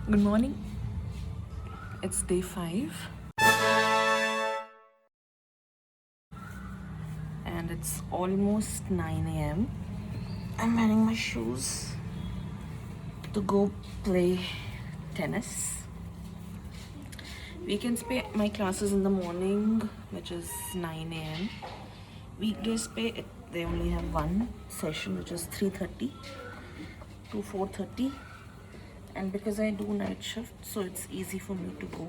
Good morning. It's day 5 and it's almost 9 a.m. I'm wearing my shoes to go play tennis. Weekends pay my classes in the morning, which is 9 a.m. Weekdays pay they only have one session, which is 3:30 to 4:30. And because I do night shift, so it's easy for me to go.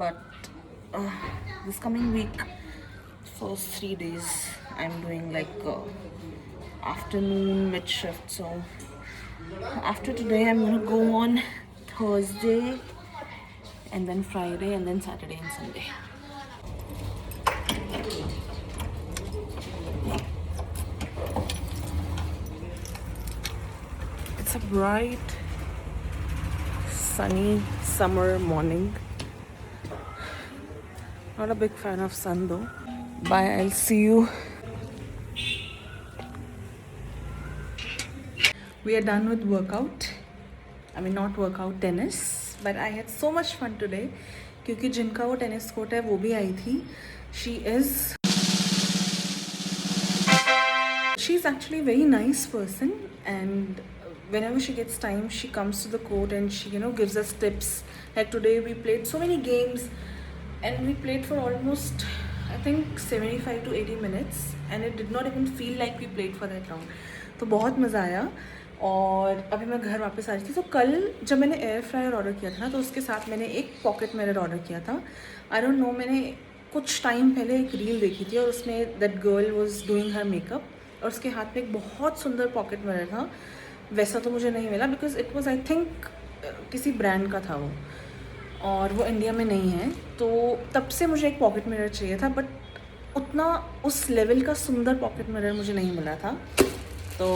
But this coming week, first 3 days, I'm doing like afternoon mid shift. So after today, I'm gonna go on Thursday, and then Friday, and then Saturday and Sunday. It's a bright, sunny summer morning. Not a big fan of sun though. Bye, I'll see you. We are done with workout. I mean not workout, tennis. But I had so much fun today क्योंकि जिनका वो tennis court है वो भी आई थी. She's actually a very nice person, and whenever she gets time she comes to the court and she gives us tips. Like today we played so many games and we played for almost I think 75 to 80 minutes and it did not even feel like we played for that long. तो बहुत मज़ा आया. और अभी मैं घर वापस आ रही थी. तो कल जब मैंने एयर फ्रायर ऑर्डर किया था ना, तो उसके साथ मैंने एक पॉकेट मिरर ऑर्डर किया था. आई डोंट नो, मैंने कुछ टाइम पहले एक रील देखी थी और उसमें that girl was doing her makeup और उसके हाथ में एक बहुत सुंदर पॉकेट मिरर था. वैसा तो मुझे नहीं मिला because it was I think किसी ब्रांड का था वो, और वो इंडिया में नहीं है. तो तब से मुझे एक पॉकेट मिरर चाहिए था, बट उतना उस लेवल का सुंदर पॉकेट मिरर मुझे नहीं मिला था. तो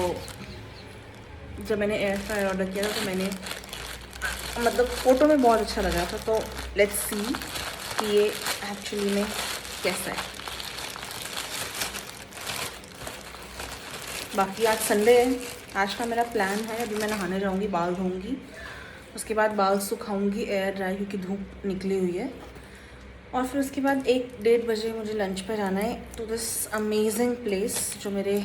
जब मैंने एयर फ्रायर ऑर्डर किया था तो मैंने मतलब फ़ोटो में बहुत अच्छा लगा था. तो लेट्स सी कि ये एक्चुअली में कैसा है. बाकी आज संडे है. आज का मेरा प्लान है, अभी मैं नहाने जाऊँगी, बाल धोऊँगी, उसके बाद बाल सुखाऊँगी एयर ड्राई क्योंकि धूप निकली हुई है, और फिर उसके बाद 1-1:30 बजे मुझे लंच पे जाना है टू दिस अमेजिंग प्लेस जो मेरे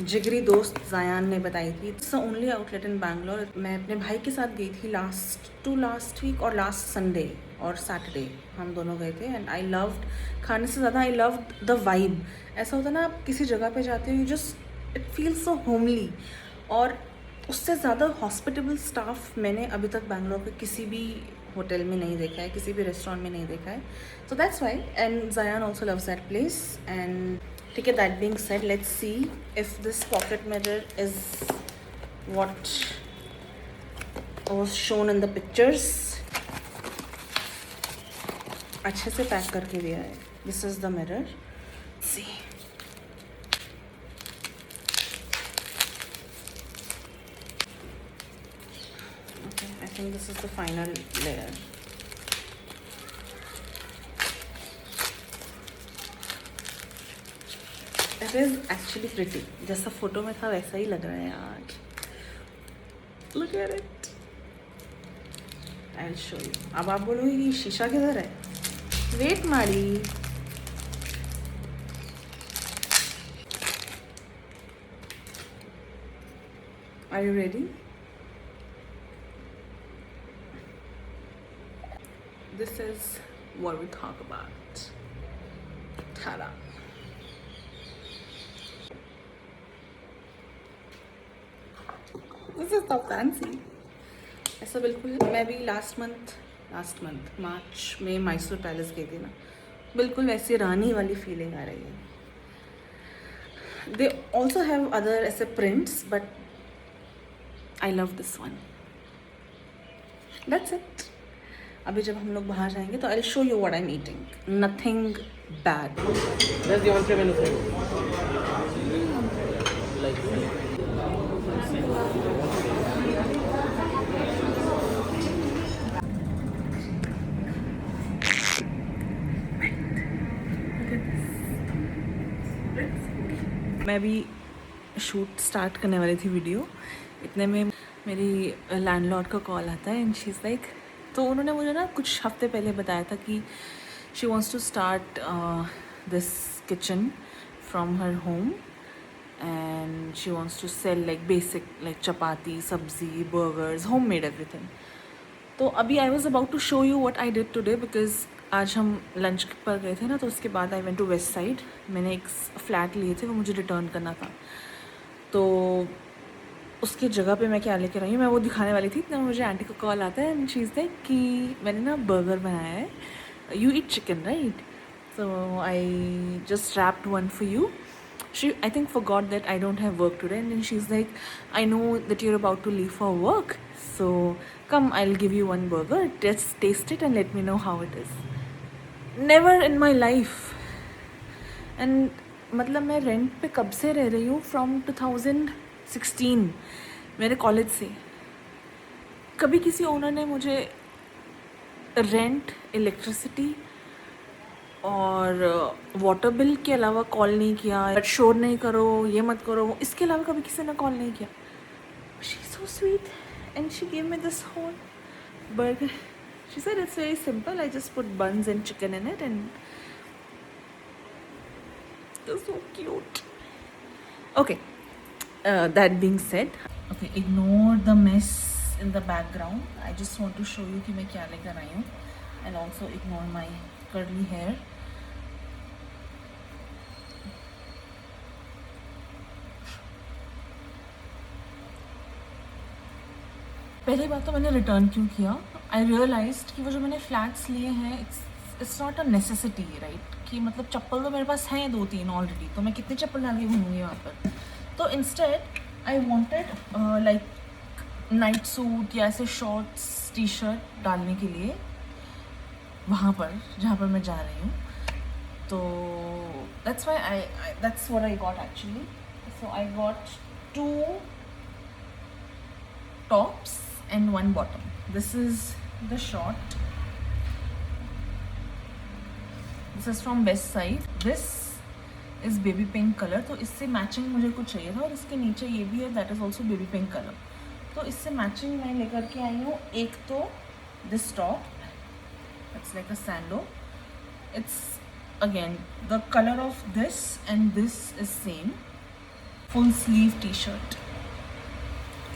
जिगरी दोस्त जायान ने बताई थी. इट्स द ओनली आउटलेट इन बैंगलोर. मैं अपने भाई के साथ गई थी लास्ट वीक और लास्ट संडे और सैटरडे हम दोनों गए थे. एंड आई लव्ड, खाने से ज़्यादा आई लव्ड द वाइब. ऐसा होता है ना, आप किसी जगह पे जाते हो, you just it feels so homely. और उससे ज़्यादा हॉस्पिटेबल स्टाफ मैंने अभी तक बैंगलोर के किसी भी होटल में नहीं देखा है, किसी भी रेस्टोरेंट में नहीं देखा है. So that's why. एंड जायान also loves that place. And ठीक है, that being said, let's see if this pocket mirror is what was shown in the pictures. अच्छे से पैक करके दिया है. This is the mirror. See, I think this is the final layer. It is actually pretty. जैसा photo में था वैसा ही लग रहा है यार. Look at it. I'll show you. अब आप बोलोगे ये शीशा किधर है? Wait मारी. Are you ready? This is what we talk about. Ta-da. This is so fancy. ऐसा बिल्कुल. मैं भी लास्ट मंथ मार्च में मैसूर पैलेस गई थी ना, बिल्कुल वैसी रानी वाली फीलिंग आ रही है. They also have other ऐसे prints, but I love this one. That's it. अभी जब हम लोग बाहर जाएंगे तो I'll show you what I'm eating. Nothing bad. That's the only menu. Like. मैं अभी शूट स्टार्ट करने वाली थी वीडियो, इतने में मेरी लैंडलॉर्ड का कॉल आता है एंड शी इज़ लाइक तो उन्होंने मुझे ना कुछ हफ्ते पहले बताया था कि she wants to start this kitchen from her home and she wants to sell like basic like chapati, sabzi, burgers, homemade everything. तो अभी I was about to show you what I did today because आज हम lunch पर गए थे ना, तो उसके बाद I went to west side. मैंने एक फ्लैट लिए थे, वो मुझे रिटर्न करना था, तो उसके जगह पे मैं क्या लेकर आई हूँ मैं वो दिखाने वाली थी. तब मुझे आंटी का कॉल आता है एंड शी इज़ लाइक कि मैंने ना बर्गर बनाया है, you eat chicken right, so I just wrapped one for you. She, I think, forgot that I don't have work today, and then she's like, I know that you're about to leave for work, so come, I'll give you one burger. Just taste it and let me know how it is. Never in my life. And मतलब मैं rent पे कब से रह रही हूँ, from 2016 मेरे college से. कभी किसी ओनर ने मुझे रेंट, इलेक्ट्रिसिटी और वाटर बिल के अलावा कॉल नहीं किया. बट शोर नहीं करो, ये मत करो, इसके अलावा कभी किसी ने कॉल नहीं किया. She is so sweet and she give me this whole burger. She said it's very simple, I just put buns and chicken in it and it's so cute. Okay, that being said, okay, ignore the mess in the background. I just want to show you कि मैं क्या लेकर आई हूँ, and also ignore my curly hair. पहली बात तो मैंने return क्यों किया, आई रियलाइज्ड कि वो जो मैंने फ्लैट्स लिए हैं it's not a necessity right. कि मतलब चप्पल तो मेरे पास हैं 2-3 ऑलरेडी, तो मैं कितनी चप्पल डाल के घूमूंगी वहाँ पर. तो instead I wanted like night suit या ऐसे शॉर्ट्स, टी शर्ट डालने के लिए वहाँ पर जहाँ पर मैं जा रही हूँ. तो that's why that's what I got actually. So I got 2 tops and 1 bottom. This is the short. This is from West Side. This is baby pink color. तो इससे मैचिंग मुझे कुछ चाहिए था, और इसके नीचे ये भी है, that is also baby pink color. तो इससे मैचिंग मैं लेकर के आई हूँ. एक तो this top, it's like a sando. It's again the color of this and this is same. Full sleeve t-shirt.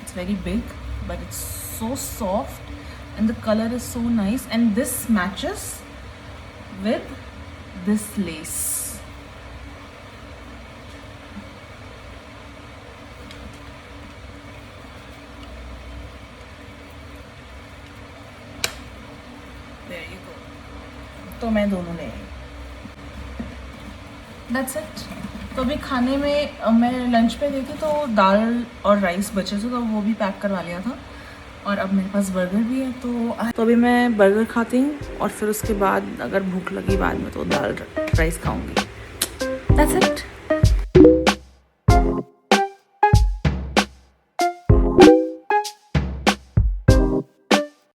It's very big, but it's so soft and the color is so nice, and this matches with this lace. There you go. तो मैं दोनों ले आई. That's it. तो अभी खाने में मैं lunch पे गई थी, तो दाल और राइस बचे थे, तो वो भी पैक करवा लिया था. और अब मेरे पास बर्गर भी है, तो अभी मैं बर्गर खाती हूँ, और फिर उसके बाद अगर भूख लगी बाद में तो दाल राइस खाऊंगी. That's it.